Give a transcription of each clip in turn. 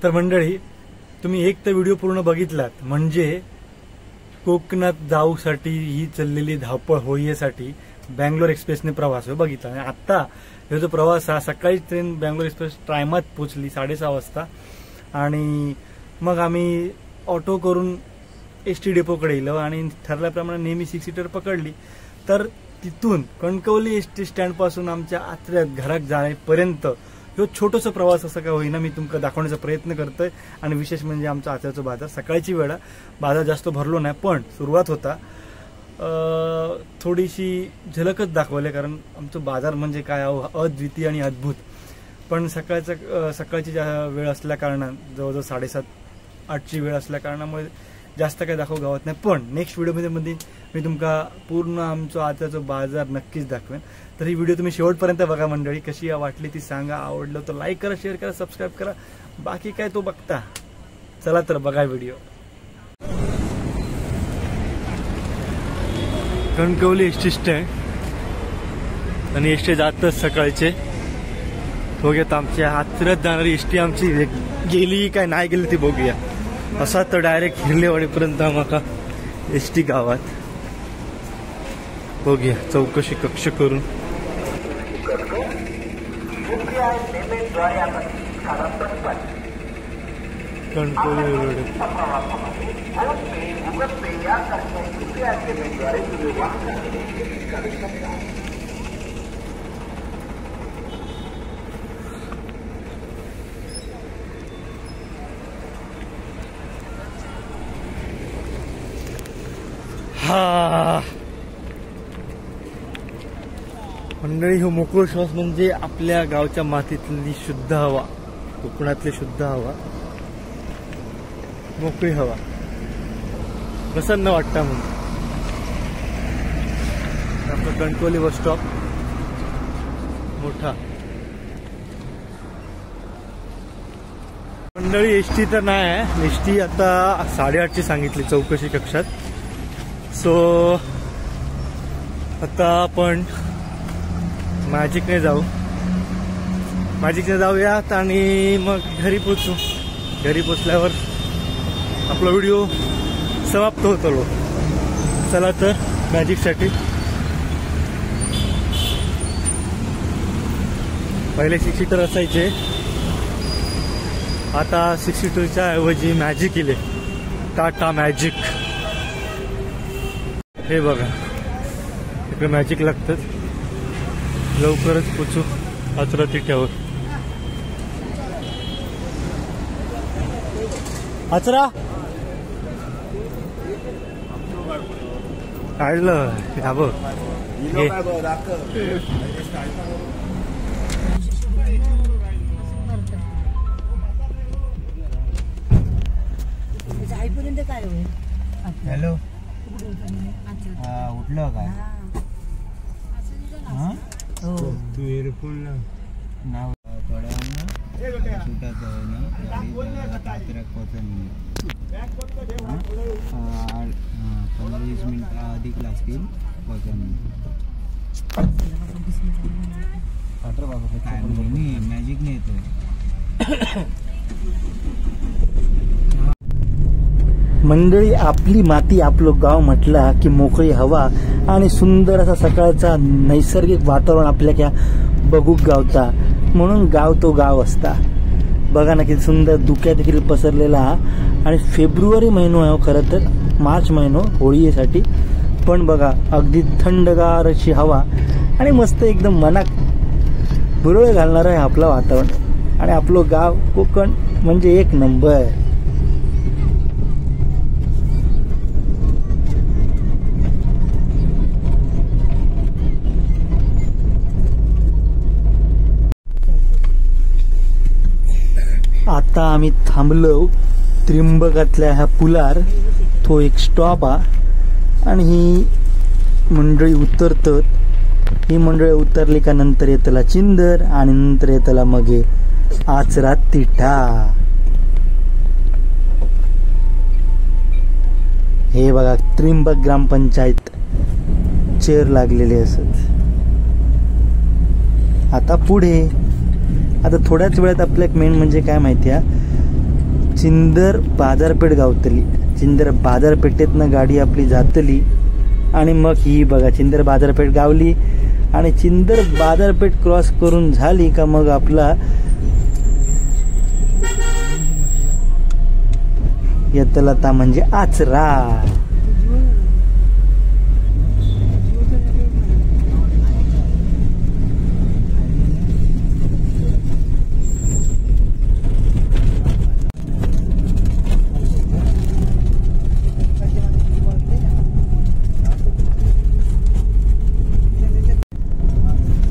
तर मंडळी, तुम्ही एक तर व्हिडिओ पूर्ण बघितलात म्हणजे कोकणात जाऊसाठी ही चाललेली धावपळ होईसाठी बँगलोर एक्सप्रेसने प्रवास बघितला. आणि आता हा जो प्रवास हा सकाळी ट्रेन बँगलोर एक्सप्रेस टायमात पोहोचली 6:30 वाजता. आणि मग आम्ही ऑटो करून ST डेपोकडे गेलो आणि ठरल्याप्रमाणे नेहमी 6 सीटर पकडली. तर तिथून कणकवली ST स्टँड पासून आमच्या आचऱ्यात घरात जाण्यापर्यंत जो छोटासा प्रवास असा काय होईना मी तुमका दाखवण्याचा प्रयत्न करतोय. आणि विशेष म्हणजे आमचा आचऱ्याचा बाजार सकाळची वेळा, बाजार जास्त भरलो नाही पण सुरुवात होता. थोडीशी झलकच दाखवले कारण आमचं बाजार म्हणजे काय अद्वितीय आणि अद्भुत. पण सकाळची वेळ असल्या कारणाने जवळजवळ 7:30-8ची वेळ असल्या कारणामुळे जास्त काही दाखवू गावात नाही. पण नेक्स्ट व्हिडिओमध्ये मी तुमका पूर्ण आमचं आजचा बाजार नक्कीच दाखवेन. तर ही व्हिडिओ तुम्ही शेवटपर्यंत बघा मंडळी. कशी वाटली ती सांगा. आवडलं तर लाईक करा, शेअर करा, सबस्क्राईब करा. बाकी काय तो बघता. चला तर बघा व्हिडिओ. कणकवली ST स्टँड आणि ST जातच सकाळचे बघूयात. आमच्या आचऱ्यात जाणारी ST आमची गेली काय नाही गेली ती बघूया. असा तर डायरेक्ट हिरलेवाडीपर्यंत आम्हाला ST गावात बघूया चौकशी कक्ष करून. कणकवली रोड हा मंडळी, हो मोकळ श्वास म्हणजे आपल्या गावच्या मातीतली शुद्ध हवा, कोकणातली शुद्ध हवा, मोकळी हवा प्रसन्न वाटतं. म्हणून आपलं कणकवली बस स्टॉप मोठा. मंडळी ST तर नाही आहे. ST आता 8:30ची सांगितली चौकशी कक्षात. सो आता आपण मॅजिकने जाऊयात आणि मग घरी पोचू. घरी पोचल्यावर आपला व्हिडिओ समाप्त होतो. चला तर मॅजिकसाठी. पहिले 6 सीटर असायचे, आता 6 सीटरच्या ऐवजी मॅजिक केले. टाटा मॅजिक. हे बघा इकडे मॅजिक लागतात. लवकरच पोचू आचरा तिट्यावर. आचरा काढलं हा बघ. हॅलो, उठलं काय? तू एअरफोन नाव पडा सुटत ना पोचन 15-20 मिनिट अधिक लागतील पोचन. काय मॅजिक नाही येतो. मंडळी, आपली माती आपलं गाव म्हटला की मोकळी हवा आणि सुंदर असा सकाळचा नैसर्गिक वातावरण आपल्या बघूक गावता. म्हणून गाव तो गाव असता. बघा ना किती सुंदर धुक्या देखील पसरलेला. आणि फेब्रुवारी महिनो आहे खरं तर, मार्च महिनो होळीसाठी. पण बघा अगदी थंडगार अशी हवा आणि मस्त एकदम मनात भुरळ घालणार आहे आपलं वातावरण. आणि आपलं गाव कोकण म्हणजे एक नंबर. आता आम्ही थांबलो त्रिंबकातल्या ह्या पुलार. तो एक स्टॉप आणि ही मंडळी उतरतात. ही मंडळी उतरली का नंतर येतला चिंदर आणि नंतर येतला मग आचरा तिठा. हे बघा त्रिंबक ग्रामपंचायत चेअर लागलेले असत. आता पुढे आता थोड्याच वेळात आपल्या मेन म्हणजे काय माहिती आहे, चिंदर बाजारपेठ गावतली. चिंदर बाजारपेठेतनं गाडी आपली जातली आणि मग ही बघा चिंदर बाजारपेठ गावली आणि चिंदर बाजारपेठ क्रॉस करून झाली का मग आपला येतला ता म्हणजे आचरा.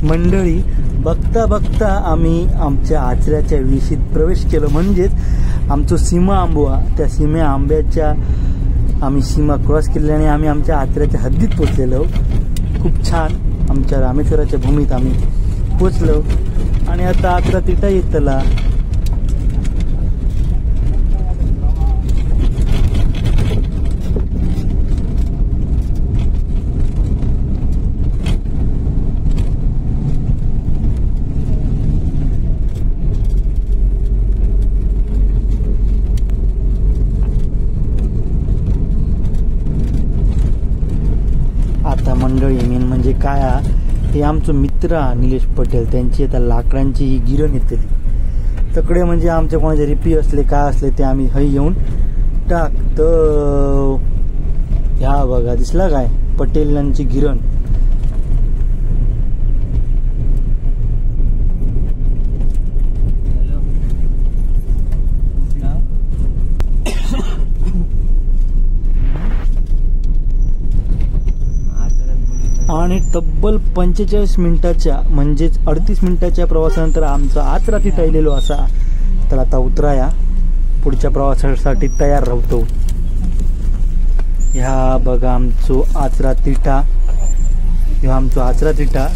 मंडळी बघता बघता आम्ही आमच्या आचऱ्याच्या विशीत प्रवेश केलो. म्हणजेच आमचो सीमा आंबोआ त्या सीमे आंब्याच्या आम्ही सीमा क्रॉस केली आणि आम्ही आमच्या आचऱ्याच्या हद्दीत पोचलेलो. खूप छान आमच्या रामेश्वराच्या भूमीत आम्ही पोचलो आणि आता आचरा तिटा येतला. मंडळी मेन म्हणजे काय हे आमचं मित्र निलेश पटेल त्यांची आता लाकडांची ही गिरण येतली. तकडे म्हणजे आमच्या कोणाचे रिपी असले काय असले ते आम्ही हय येऊन टाकतो. ह्या बघा दिसला काय पटेलांची गिरण. आणि तब्बल 45 मिनिटाच्या म्हणजेच 38 मिनिटाच्या प्रवासानंतर आमचा आचरा तिथं आलेलो असा. तर आता उतराया पुढच्या प्रवासासाठी तयार राहतो. ह्या बघा आमचो आचरा तिठा. ह्या आमचो आचरा तिठा.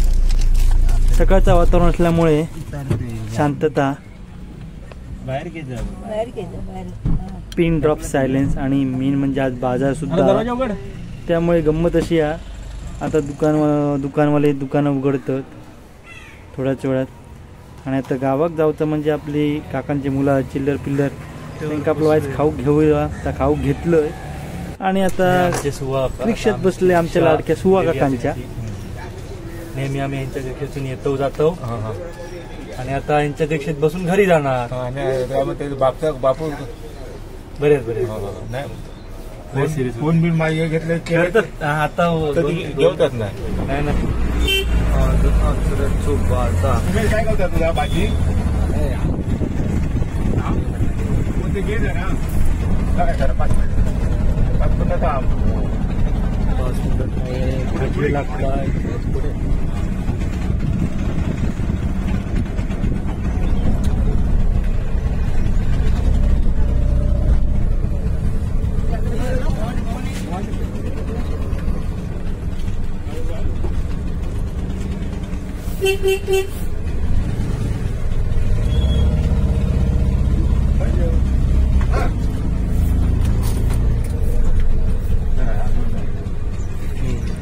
सकाळचं वातावरण असल्यामुळे शांतता, पिन ड्रॉप सायलेन्स आणि मेन म्हणजे आज बाजार सुद्धा त्यामुळे गंमत अशी आहे. आता दुकानवाले दुकानं उघडतात थोड्याच वेळात. आणि आता गावात जाऊचं म्हणजे आपली काकांची मुलं चिल्लर पिल्लर त्यांना आपलं वाईज खाऊ घेऊया. त्या खाऊ घेतलं आणि आता रिक्षात बसले आमच्या लाडक्या सुवा काकांच्या. नेहमी आम्ही यांच्या रिक्षेतून येतो जातो आणि आता यांच्या रिक्षेत बसून घरी जाणार. बरेच फोन बिल मागे घेतले आता जेवतात नाही ना. काय करता तुला भाजी घे ना 5 मिनिट काम 5 मिनिट लागतात.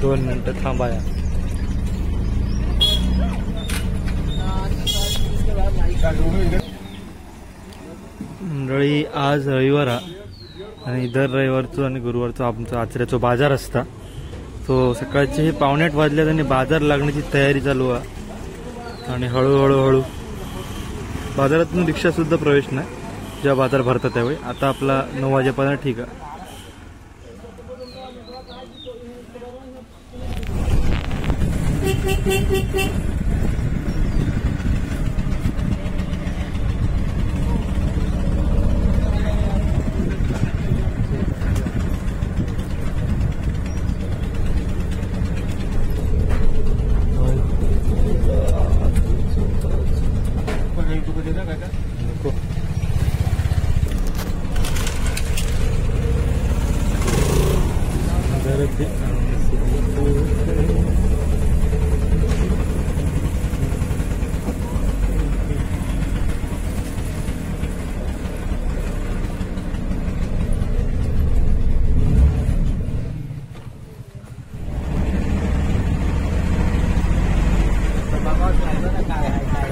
दोन मिनिटं थांबाया. मंडळी आज रविवार आणि दर रविवारचो आणि गुरुवारचो आमचा आचऱ्याचो बाजार असता. तो सकाळचे 7:45 वाजल्यात आणि बाजार लागण्याची तयारी चालू आहे. आणि हळूहळू बाजारातून रिक्षा सुद्धा प्रवेश नाही जेव्हा बाजार भरतात त्यावेळी. आता आपला 9 वाजेपर्यंत ठीक आहे.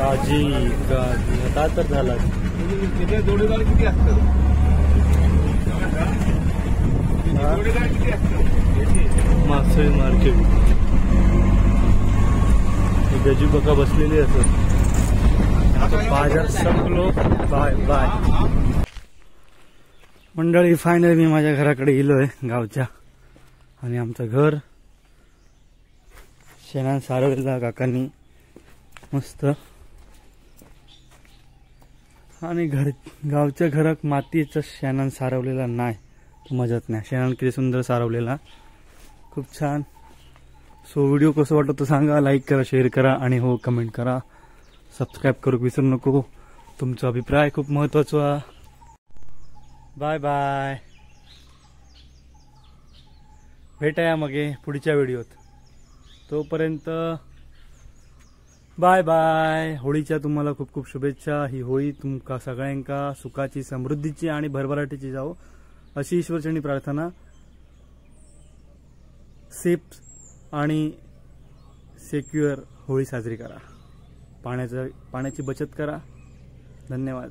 काजी आता तर झाला. जोडीदार किती असतात जोडीदार किती असतं? मासळी मार्केट. गजू बका बसलेली असत. बाजार संपलो. बाय बाय मंडळी. फायनली मी माझ्या घराकडे गेलोय गावच्या. आणि आमचं घर शेणान सारवलेला काकांनी मस्त. आणि गावच्या घरात मातीचा शेणान सारवलेला नाही मजाच नाही. शेणान किती सुंदर सारवलेला, खूप छान. सो व्हिडिओ कसं वाटतं सांगा, लाईक करा, शेअर करा आणि हो कमेंट करा. सबस्क्राईब करू विसरू नको. तुमचा अभिप्राय खूप महत्वाचा. Bye bye. भेटाया मग पुढच्या व्हिडिओत. तोपर्यंत बाय बाय. होळीच्या तुम्हाला खूप खूप शुभेच्छा. ही होळी तुमका सगळ्यांका सुखाची, समृद्धीची आणि भरभराटीची जावो अशी ईश्वरचरणी प्रार्थना. सेफ आणि सेक्युअर होळी साजरी करा. पाण्याची बचत करा. धन्यवाद.